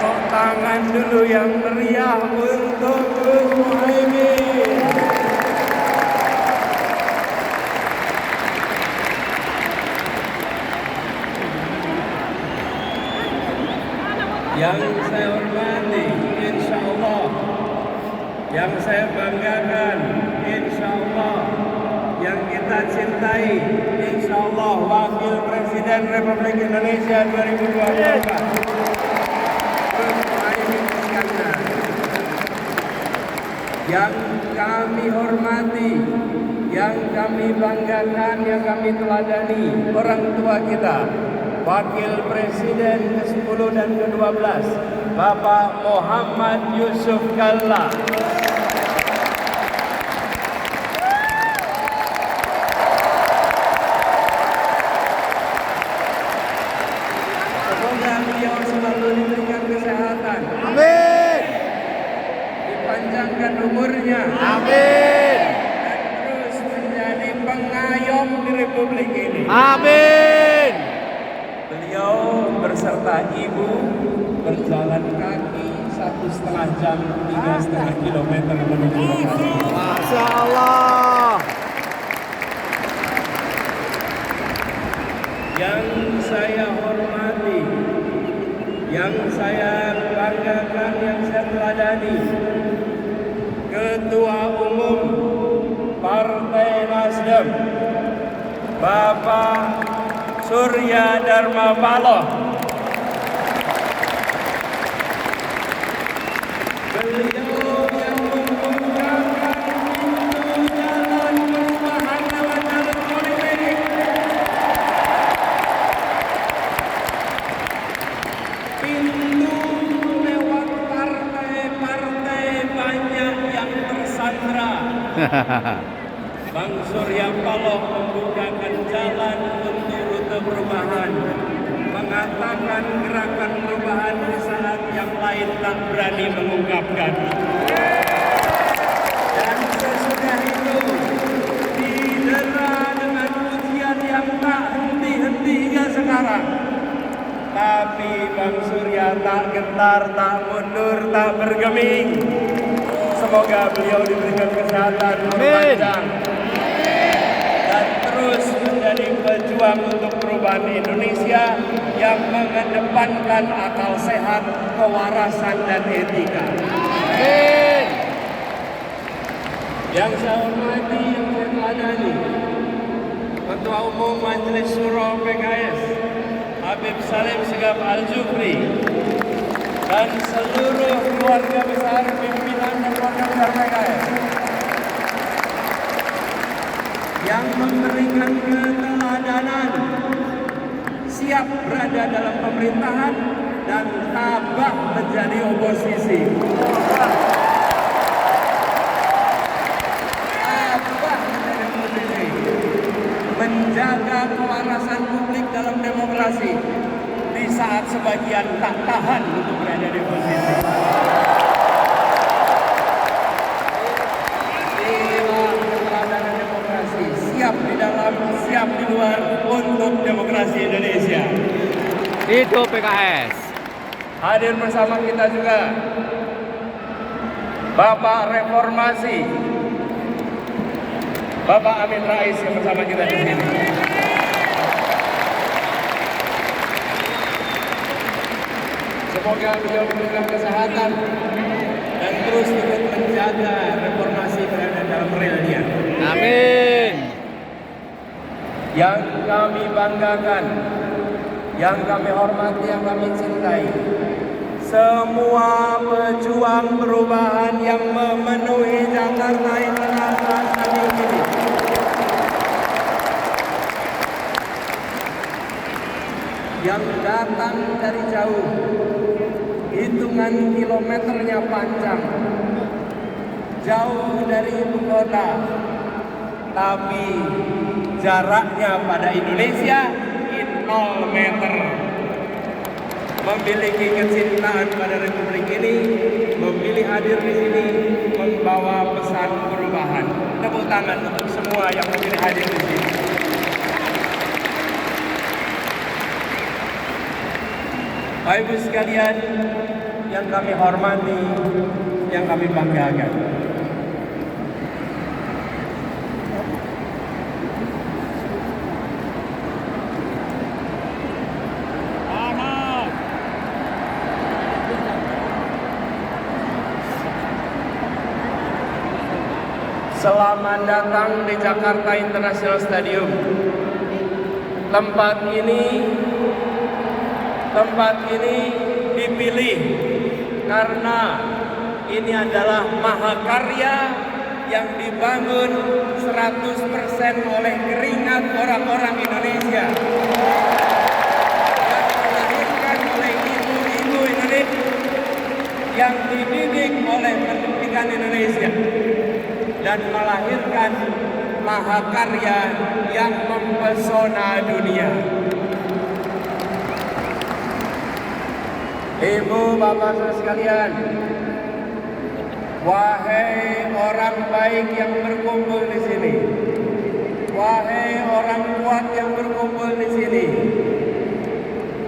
Tepuk tangan dulu yang meriah untuk Gus Muhaimin. Yang saya hormati, insya Allah, yang saya banggakan, insya Allah, yang kita cintai, insya Allah, Wakil Presiden Republik Indonesia 2024. Yang kami hormati, yang kami banggakan, yang kami teladani, orang tua kita, Wakil Presiden ke-10 dan ke-12, Bapak Muhammad Yusuf Kalla. Semoga beliau selalu diberikan kesehatan. Amin. Dipanjangkan umurnya. Amin. Dan terus menjadi pengayom di Republik ini. Amin. Beliau beserta ibu berjalan kaki 1,5 jam, 3,5 kilometer menuju lokasi. Masya Allah. Yang saya hormati, yang saya banggakan, yang saya teladani, Ketua Umum Partai Nasdem, Bapak Surya Dharma Paloh. Beliau yang membukakan pintu jalan perubahan lewat jalur politik. Pintu lewat partai-partai banyak yang tersandra. Bang Surya Paloh membukakan jalan untuk rute perubahan, mengatakan gerakan perubahan di saat yang lain tak berani mengungkapkan. Dan sesudah itu didera dengan pujian yang tak henti-henti hingga sekarang. Tapi Bang Surya tak gentar, tak mundur, tak bergeming. Semoga beliau diberikan kesehatan panjang dan terus menjadi pejuang untuk perubahan Indonesia yang mengedepankan akal sehat, kewarasan, dan etika. Amin. Yang saya hormati, yang saya teladani, Ketua Umum Majelis Syuro PKS, Habib Salim Segaf Al-Jufri, dan seluruh keluarga besar pimpinan dan keluarga besar PKS yang memberikan keteladanan, siap berada dalam pemerintahan dan tabah menjadi oposisi. Tabah menjadi oposisi, menjaga kewarasan publik dalam demokrasi di saat sebagian tak tahan untuk berada di oposisi. Inilah keteladanan demokrasi, siap di dalam, siap di luar untuk demokrasi Indonesia. Hidup PKS. Hadir bersama kita juga Bapak Reformasi, Bapak Amin Rais yang bersama kita di sini. Semoga beliau diberikan kesehatan dan terus ikut menjaga reformasi berada dalam realnya. Amin. Yang kami banggakan, yang kami hormati, yang kami cintai, semua pejuang perubahan yang memenuhi Jakarta International Stadium ini. Yang datang dari jauh, hitungan kilometernya panjang, jauh dari ibu kota, tapi jaraknya pada Indonesia 0 meter. Memiliki kecintaan pada Republik ini, memilih hadir di sini, membawa pesan perubahan. Tepuk tangan untuk semua yang memilih hadir di sini. Bapak Ibu sekalian yang kami hormati, yang kami banggakan. Selamat datang di Jakarta International Stadium. Tempat ini dipilih karena ini adalah mahakarya yang dibangun 100% oleh keringat orang-orang Indonesia. Yang dilahirkan oleh ibu-ibu Indonesia, yang dididik oleh pendidikan Indonesia, dan melahirkan mahakarya yang mempesona dunia. Ibu, bapak, saudara sekalian, wahai orang baik yang berkumpul di sini, wahai orang kuat yang berkumpul di sini,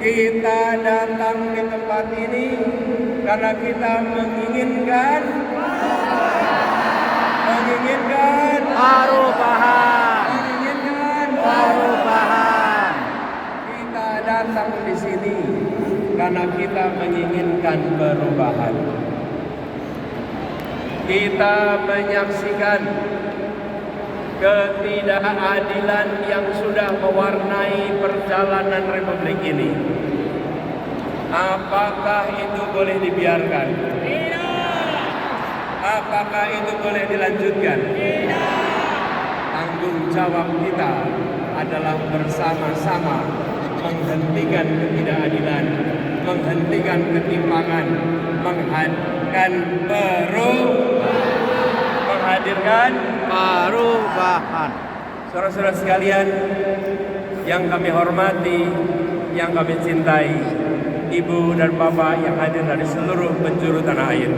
kita datang di tempat ini karena kita menginginkan perubahan. Kita datang di sini karena kita menginginkan perubahan. Kita menyaksikan ketidakadilan yang sudah mewarnai perjalanan Republik ini. Apakah itu boleh dibiarkan? Apakah itu boleh dilanjutkan? Tanggung jawab kita adalah bersama-sama menghentikan ketidakadilan, menghentikan ketimpangan, menghadirkan Perubahan. saudara-saudara sekalian yang kami hormati, yang kami cintai, ibu dan bapak yang hadir dari seluruh penjuru tanah air.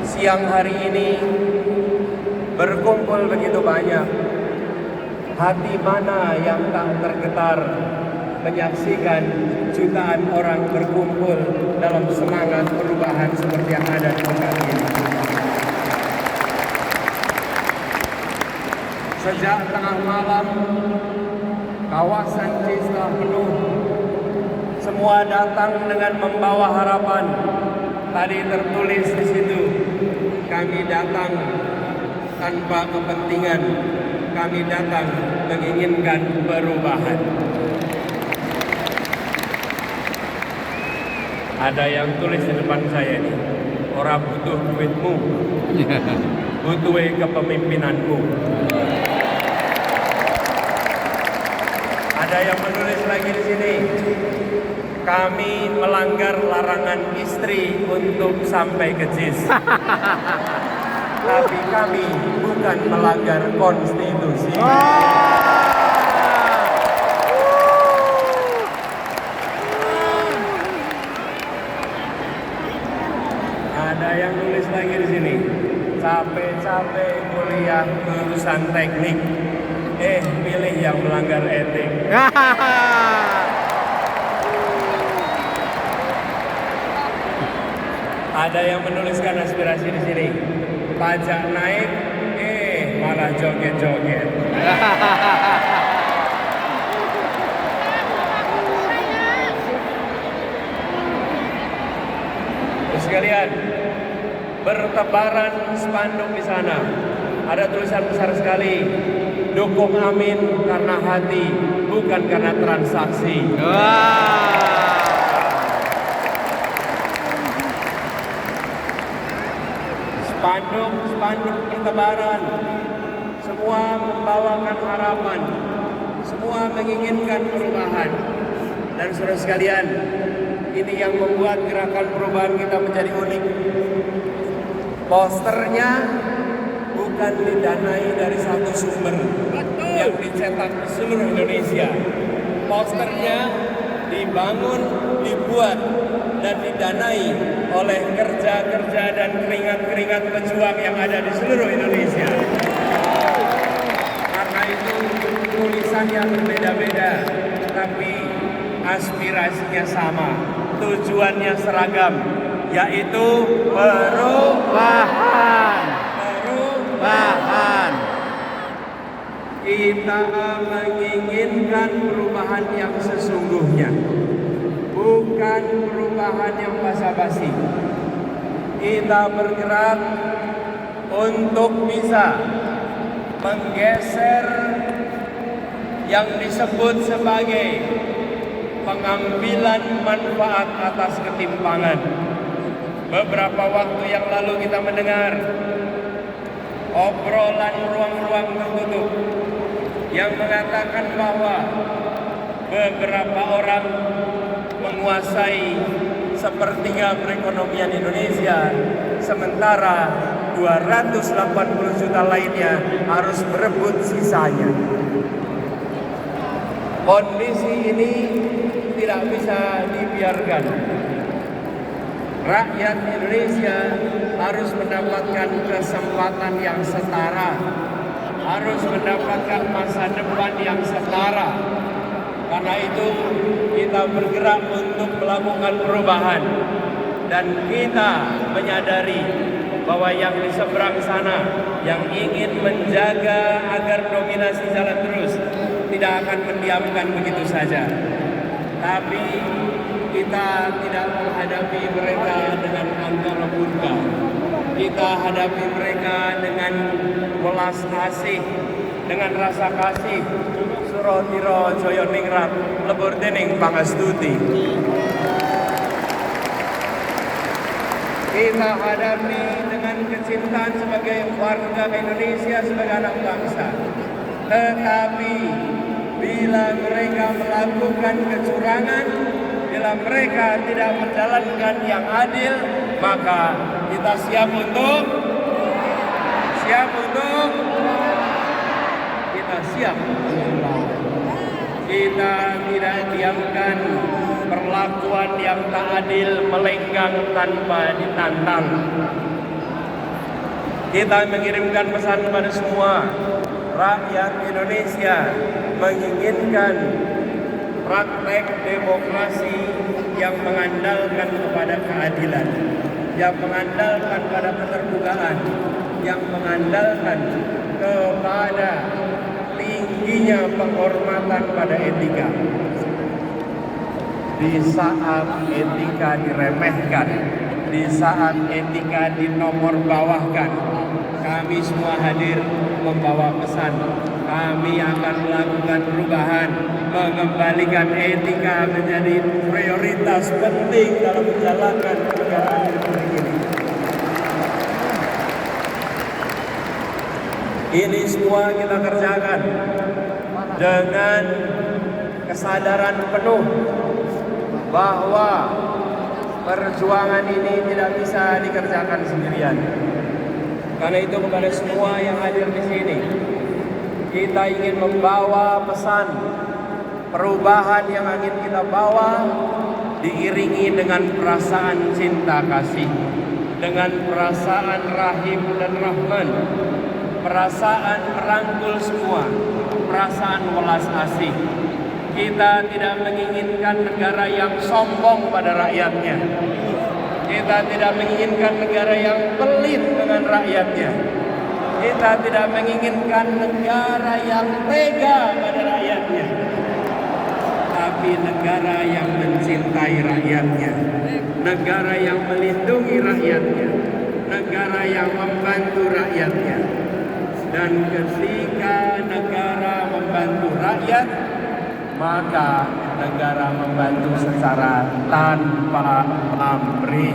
Siang hari ini berkumpul begitu banyak. Hati mana yang tak tergetar menyaksikan jutaan orang berkumpul dalam semangat perubahan seperti yang ada di tempat ini. Sejak tengah malam, kawasan Cis telah penuh. Semua datang dengan membawa harapan. Tadi tertulis di situ, kami datang tanpa kepentingan, kami datang menginginkan perubahan. Ada yang tulis di depan saya ini, orang butuh duitmu, butuh kepemimpinanmu. Ada yang menulis lagi di sini, kami melanggar larangan istri untuk sampai ke JIS. Tapi kami bukan melanggar konstitusi. Ada yang nulis lagi di sini, capek-capek kuliah jurusan teknik, pilih yang melanggar etik. Ada yang menuliskan aspirasi di sini, pajak naik, malah joget-joget. Terus sekalian, bertebaran spanduk di sana. Ada tulisan besar sekali, dukung Amin karena hati, bukan karena transaksi. Spanduk bertebaran, semua membawakan harapan, semua menginginkan perubahan. Dan saudara sekalian, ini yang membuat gerakan perubahan kita menjadi unik. Posternya bukan didanai dari satu sumber yang dicetak di seluruh Indonesia. Posternya dibangun, dibuat, dan didanai oleh kerja-kerja dan keringat-keringat pejuang yang ada di seluruh Indonesia. Karena itu tulisannya berbeda-beda, tapi aspirasinya sama, tujuannya seragam, yaitu perubahan. Kita menginginkan perubahan yang sesungguhnya, bukan perubahan yang basa-basi. Kita bergerak untuk bisa menggeser yang disebut sebagai pengambilan manfaat atas ketimpangan. Beberapa waktu yang lalu kita mendengar obrolan ruang-ruang tertutup yang mengatakan bahwa beberapa orang menguasai sepertiga perekonomian Indonesia, sementara 280 juta lainnya harus berebut sisanya. Kondisi ini tidak bisa dibiarkan. Rakyat Indonesia harus mendapatkan kesempatan yang setara, harus mendapatkan masa depan yang setara. Karena itu kita bergerak untuk melakukan perubahan, dan kita menyadari bahwa yang di seberang sana yang ingin menjaga agar dominasi jalan terus tidak akan mendiamkan begitu saja. Tapi kita tidak menghadapi mereka dengan antara murka. Kita hadapi mereka dengan welas asih, dengan rasa kasih. Suratiro Joyo Ningrat lebur dening pangastuti. Kita hadapi dengan kecintaan sebagai warga Indonesia, sebagai anak bangsa. Tetapi bila mereka melakukan kecurangan, bila mereka tidak menjalankan yang adil, maka kita siap untuk kita tidak diamkan perlakuan yang tak adil melenggang tanpa ditantang. Kita mengirimkan pesan kepada semua rakyat Indonesia, menginginkan praktek demokrasi yang mengandalkan kepada keadilan, yang mengandalkan pada keterbukaan, yang mengandalkan kepada tingginya penghormatan pada etika. Di saat etika diremehkan, di saat etika dinomorbawahkan, kami semua hadir membawa pesan. Kami akan melakukan perubahan, mengembalikan etika menjadi prioritas penting dalam menjalankan kenegaraan Republik ini. Ini semua kita kerjakan dengan kesadaran penuh bahwa perjuangan ini tidak bisa dikerjakan sendirian. Karena itu kepada semua yang hadir di sini, kita ingin membawa pesan perubahan yang ingin kita bawa diiringi dengan perasaan cinta kasih, dengan perasaan rahim dan rahman, perasaan merangkul semua, perasaan welas asih. Kita tidak menginginkan negara yang sombong pada rakyatnya. Kita tidak menginginkan negara yang pelit dengan rakyatnya. Kita tidak menginginkan negara yang tega pada rakyatnya. Tapi negara yang mencintai rakyatnya, negara yang melindungi rakyatnya, negara yang membantu rakyatnya. Dan ketika negara membantu rakyat, maka negara membantu secara tanpa pamrih.